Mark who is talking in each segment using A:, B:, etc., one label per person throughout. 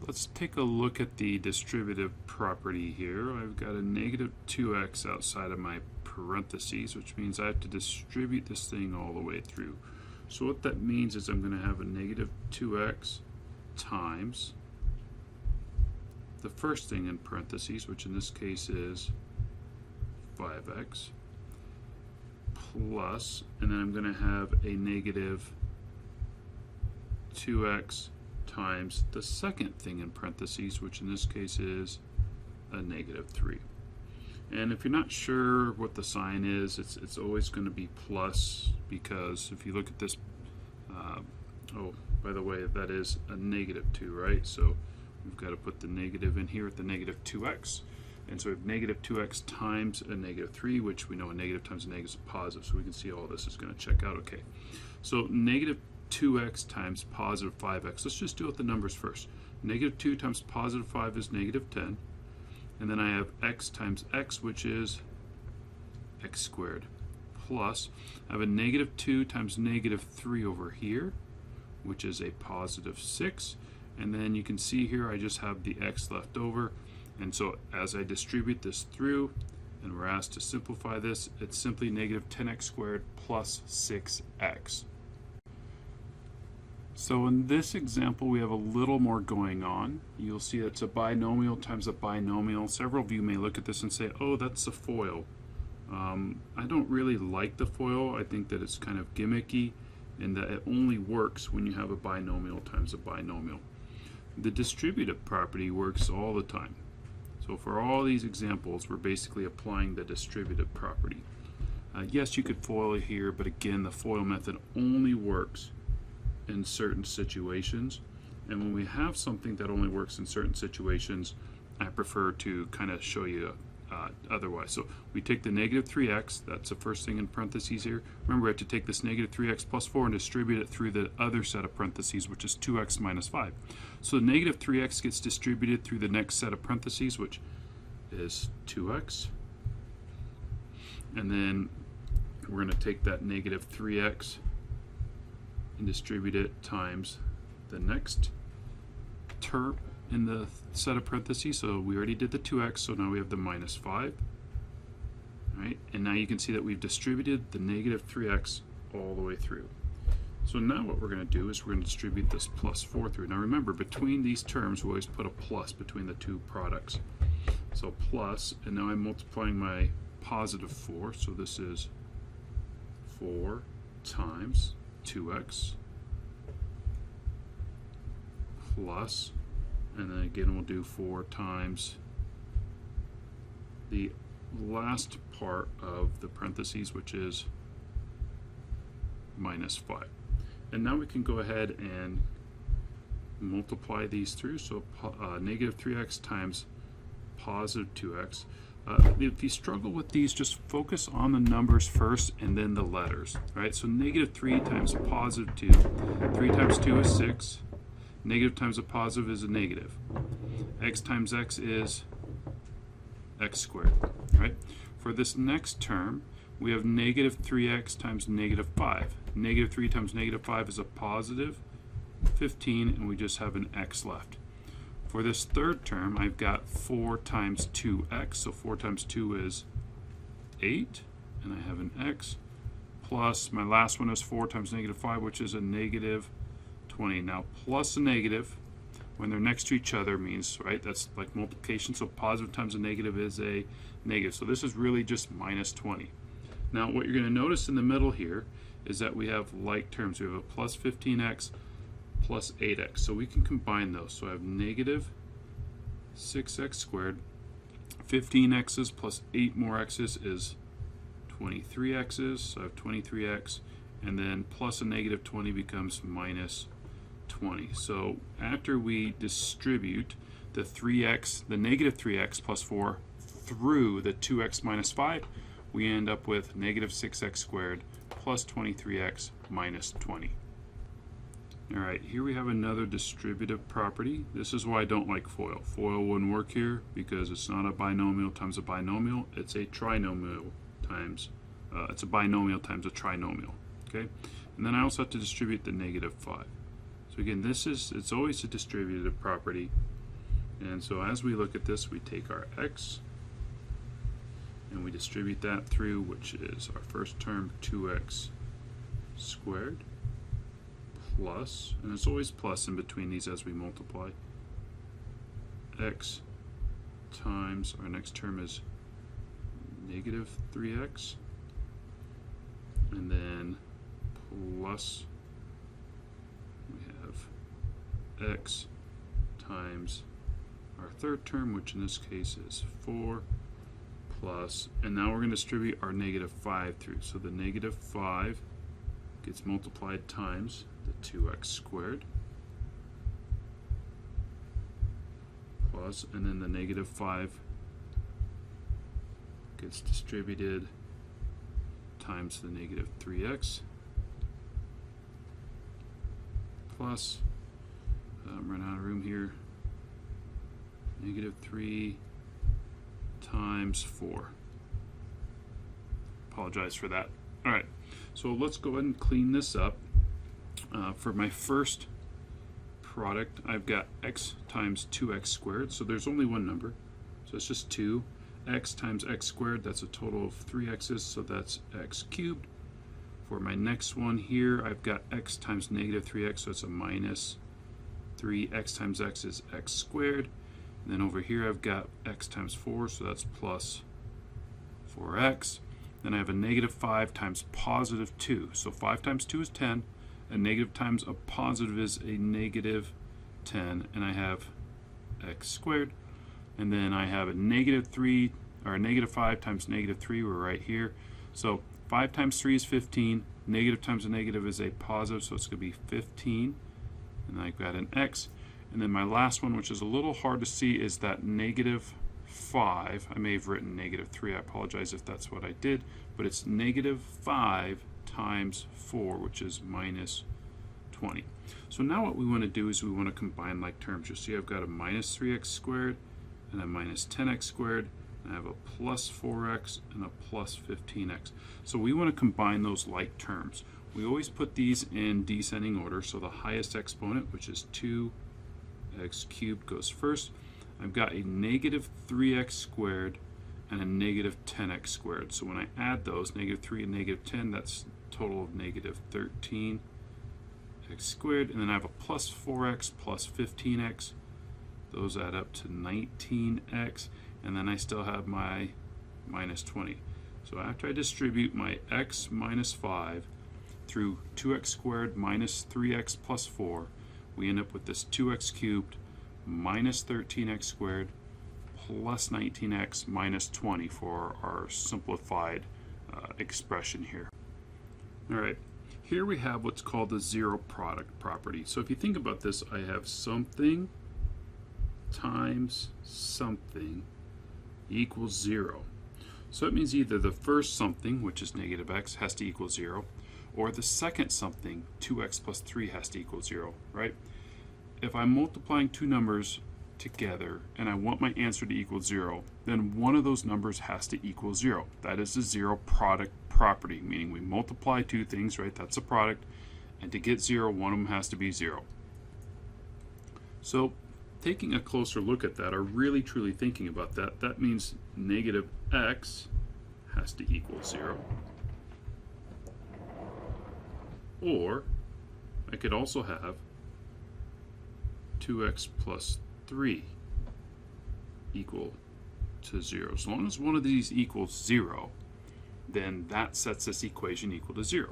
A: Let's take a look at the distributive property here. I've got a negative 2x outside of my parentheses, which means I have to distribute this thing all the way through. So what that means is I'm going to have a negative 2x times the first thing in parentheses, which in this case is 5x, plus, and then I'm going to have a negative 2x times the second thing in parentheses, which in this case is a negative 3. And if you're not sure what the sign is, it's always going to be plus, because if you look at this, oh, by the way, that is a negative 2, right? So we've got to put the negative in here at the negative 2x. And so we have negative 2x times a negative 3, which we know a negative times a negative is a positive, so we can see all this is going to check out okay. So negative 2x times positive 5x. Let's just deal with the numbers first. Negative 2 times positive 5 is negative 10. And then I have x times x, which is x squared. Plus, I have a negative 2 times negative 3 over here, which is a positive 6. And then you can see here I just have the x left over. And so as I distribute this through, and we're asked to simplify this, it's simply negative 10x squared plus 6x. So in this example, we have a little more going on. You'll see it's a binomial times a binomial. Several of you may look at this and say, oh, that's a FOIL. I don't really like the FOIL. I think that it's kind of gimmicky and that it only works when you have a binomial times a binomial. The distributive property works all the time. So for all these examples, we're basically applying the distributive property. Yes, you could FOIL it here, but again, the FOIL method only works in certain situations, and when we have something that only works in certain situations, I prefer to kind of show you otherwise. So we take the negative 3x, that's the first thing in parentheses here. Remember, we have to take this negative 3x plus 4 and distribute it through the other set of parentheses, which is 2x minus 5. So the negative 3x gets distributed through the next set of parentheses, which is 2x, and then we're going to take that negative 3x and distribute it times the next term in the set of parentheses. So we already did the 2x, so now we have the minus 5. Right? And now you can see that we've distributed the negative 3x all the way through. So now what we're going to do is we're going to distribute this plus 4 through. Now remember, between these terms, we always put a plus between the two products. So plus, and now I'm multiplying my positive 4, so this is 4 times 2x plus, and then again we'll do 4 times the last part of the parentheses, which is minus 5. And now we can go ahead and multiply these through. So negative 3x times positive 2x. If you struggle with these, just focus on the numbers first and then the letters. Right? So negative 3 times positive 2. 3 times 2 is 6. Negative times a positive is a negative. X times x is x squared. Right? For this next term, we have negative 3x times negative 5. Negative 3 times negative 5 is a positive 15, and we just have an x left. For this third term, I've got 4 times 2x, so 4 times 2 is 8, and I have an x, plus my last one is 4 times negative 5, which is a negative 20. Now, plus a negative, when they're next to each other, means, right, that's like multiplication, so positive times a negative is a negative. So this is really just minus 20. Now, what you're going to notice in the middle here is that we have like terms. We have a plus 15x plus 8x. So we can combine those. So I have negative 6x squared. 15x's plus 8 more x's is 23x's. So I have 23x. And then plus a negative 20 becomes minus 20. So after we distribute the 3x, the negative 3x plus 4 through the 2x minus 5, we end up with negative 6x squared plus 23x minus 20. All right, here we have another distributive property. This is why I don't like FOIL. FOIL wouldn't work here because it's not a binomial times a binomial. It's a trinomial times, it's a binomial times a trinomial. Okay, and then I also have to distribute the negative 5. So again, it's always a distributive property. And so as we look at this, we take our x and we distribute that through, which is our first term, 2x squared plus, and it's always plus in between these as we multiply, x times, our next term is negative 3x, and then plus, we have x times our third term, which in this case is 4, plus, and now we're going to distribute our negative 5 through. So the negative 5 gets multiplied times the 2x squared, plus, and then the negative 5 gets distributed times the negative 3x, plus, I'm running out of room here, negative 3 times 4. Apologize for that. Alright, so let's go ahead and clean this up. For my first product, I've got x times 2x squared, so there's only one number, so it's just 2. X times x squared, that's a total of 3 x's, so that's x cubed. For my next one here, I've got x times negative 3x, so it's a minus 3x times x is x squared. And then over here I've got x times 4, so that's plus 4x. Then I have a negative 5 times positive 2. So 5 times 2 is 10. A negative times a positive is a negative 10. And I have x squared. And then I have a negative 3, or a negative 5 times negative 3. We're right here. So 5 times 3 is 15. Negative times a negative is a positive, so it's going to be 15. And I've got an x. And then my last one, which is a little hard to see, is that negative 5. I may have written negative 3. I apologize if that's what I did. But it's negative 5 times 4, which is minus 20. So now what we want to do is we want to combine like terms. You'll see I've got a minus 3x squared and a minus 10x squared. And I have a plus 4x and a plus 15x. So we want to combine those like terms. We always put these in descending order. So the highest exponent, which is 2x cubed, goes first. I've got a negative 3x squared and a negative 10x squared. So when I add those, negative 3 and negative 10, that's a total of negative 13x squared. And then I have a plus 4x plus 15x. Those add up to 19x. And then I still have my minus 20. So after I distribute my x minus 5 through 2x squared minus 3x plus 4, we end up with this 2x cubed minus 13x squared plus 19x minus 20 for our simplified expression here. Alright, here we have what's called the zero product property. So if you think about this, I have something times something equals 0. So it means either the first something, which is negative x, has to equal 0, or the second something, 2x plus 3, has to equal 0, right? If I'm multiplying two numbers together and I want my answer to equal 0, then one of those numbers has to equal 0. That is the zero product property, meaning we multiply two things, right? That's a product, and to get 0, one of them has to be 0. So taking a closer look at that, or really truly thinking about that, that means negative x has to equal 0. Or I could also have 2x plus 3 equal to 0. As long as one of these equals 0, then that sets this equation equal to 0.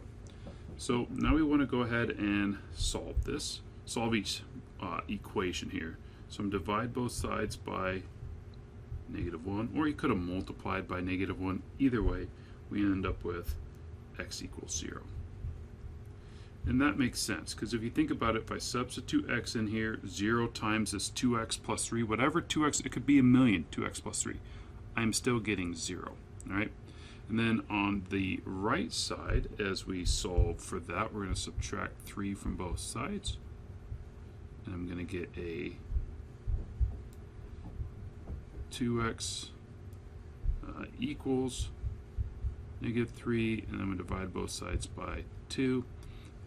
A: So now we want to go ahead and solve each equation here. So I'm divide both sides by negative 1, or you could have multiplied by negative 1. Either way, we end up with x equals 0. And that makes sense, because if you think about it, if I substitute x in here, 0 times this 2x plus 3, whatever 2x, it could be a million 2x plus 3, I'm still getting 0. All right? And then on the right side, as we solve for that, we're going to subtract 3 from both sides. And I'm going to get a 2x equals negative 3, and then we divide both sides by 2.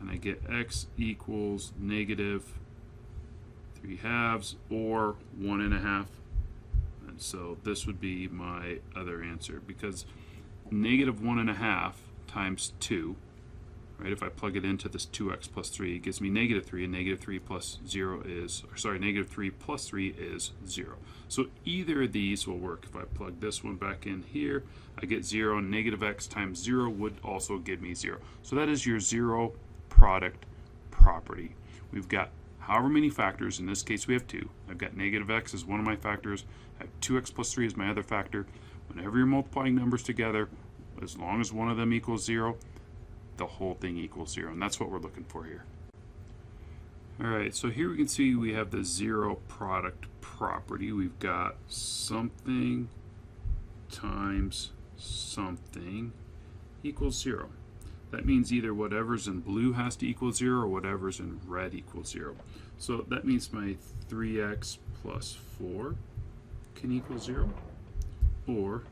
A: And I get x equals negative 3 3 halves, or 1.5. And so this would be my other answer, because negative 1.5 times 2, right? If I plug it into this 2x plus 3, it gives me negative 3, and negative 3 plus 0 is, or sorry, negative 3 plus 3 is 0. So either of these will work. If I plug this one back in here, I get 0, and negative x times 0 would also give me 0. So that is your zero product property. We've got however many factors. In this case, we have 2. I've got negative x as one of my factors. I have 2x plus 3 as my other factor. Whenever you're multiplying numbers together, as long as one of them equals 0, the whole thing equals 0, and that's what we're looking for here. Alright, so here we can see we have the zero product property. We've got something times something equals 0. That means either whatever's in blue has to equal 0 or whatever's in red equals 0. So that means my 3x plus 4 can equal 0, or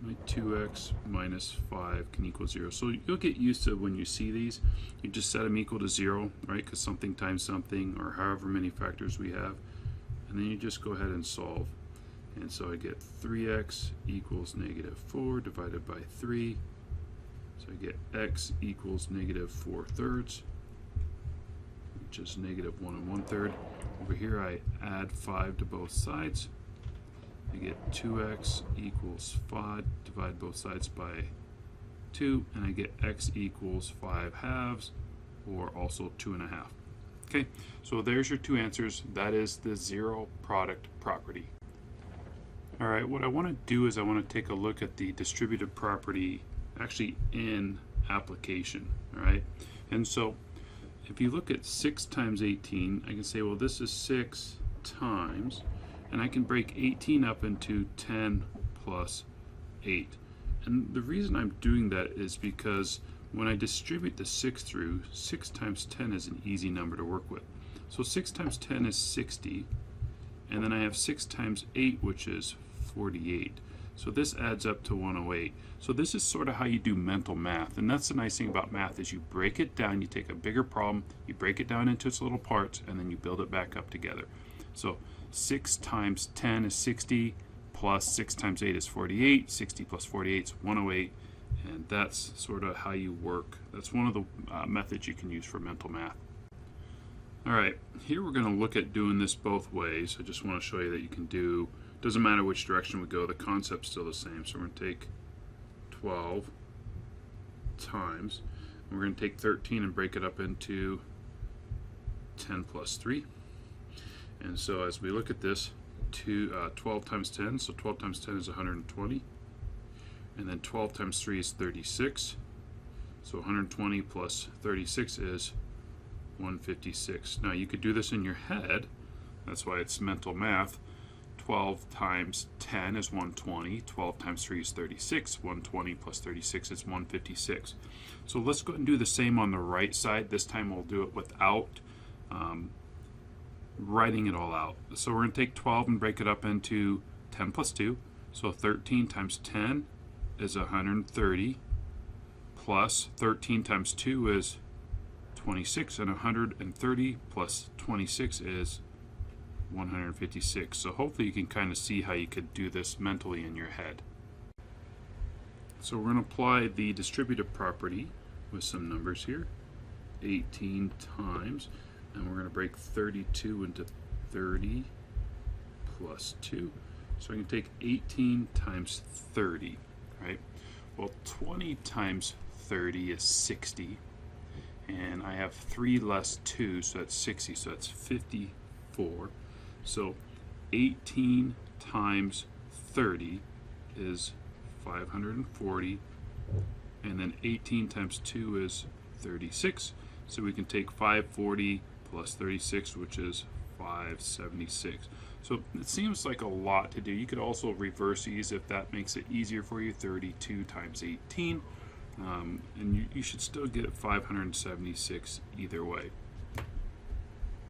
A: my 2x minus 5 can equal 0. So you'll get used to when you see these, you just set them equal to 0, right? Because something times something, or however many factors we have, and then you just go ahead and solve. And so I get 3x equals negative 4 divided by 3. So I get x equals negative 4/3, which is negative 1 1/3. Over here I add 5 to both sides. I get 2x equals 5, divide both sides by 2, and I get x equals 5 halves, or also 2.5. Okay, so there's your two answers. That is the zero product property. All right, what I want to do is I want to take a look at the distributive property actually in application. All right, and so if you look at 6 times 18, I can say, well, this is 6 times, and I can break 18 up into 10 plus 8. And the reason I'm doing that is because when I distribute the 6 through, 6 times 10 is an easy number to work with. So 6 times 10 is 60, and then I have 6 times 8, which is 48. So this adds up to 108. So this is sort of how you do mental math, and that's the nice thing about math is you break it down, you take a bigger problem, you break it down into its little parts, and then you build it back up together. So 6 times 10 is 60, plus 6 times 8 is 48, 60 plus 48 is 108, and that's sort of how you work. That's one of the methods you can use for mental math. Alright, here we're going to look at doing this both ways. I just want to show you that you can do, doesn't matter which direction we go, the concept's still the same. So we're going to take 12 times, and we're going to take 13 and break it up into 10 plus 3. And so as we look at this, 12 times 10, so 12 times 10 is 120. And then 12 times 3 is 36. So 120 plus 36 is 156. Now you could do this in your head. That's why it's mental math. 12 times 10 is 120. 12 times 3 is 36. 120 plus 36 is 156. So let's go ahead and do the same on the right side. This time we'll do it without writing it all out. So we're going to take 12 and break it up into 10 plus 2. So 13 times 10 is 130, plus 13 times 2 is 26, and 130 plus 26 is 156. So hopefully you can kind of see how you could do this mentally in your head. So we're going to apply the distributive property with some numbers here. 18 times, and we're going to break 32 into 30 plus 2. So I can take 18 times 30, right? Well, 20 times 30 is 60, and I have 3 less 2, so that's 60, so that's 54. So 18 times 30 is 540, and then 18 times 2 is 36. So we can take 540 plus 36, which is 576. So it seems like a lot to do. You could also reverse these if that makes it easier for you. 32 times 18, and you should still get 576 either way.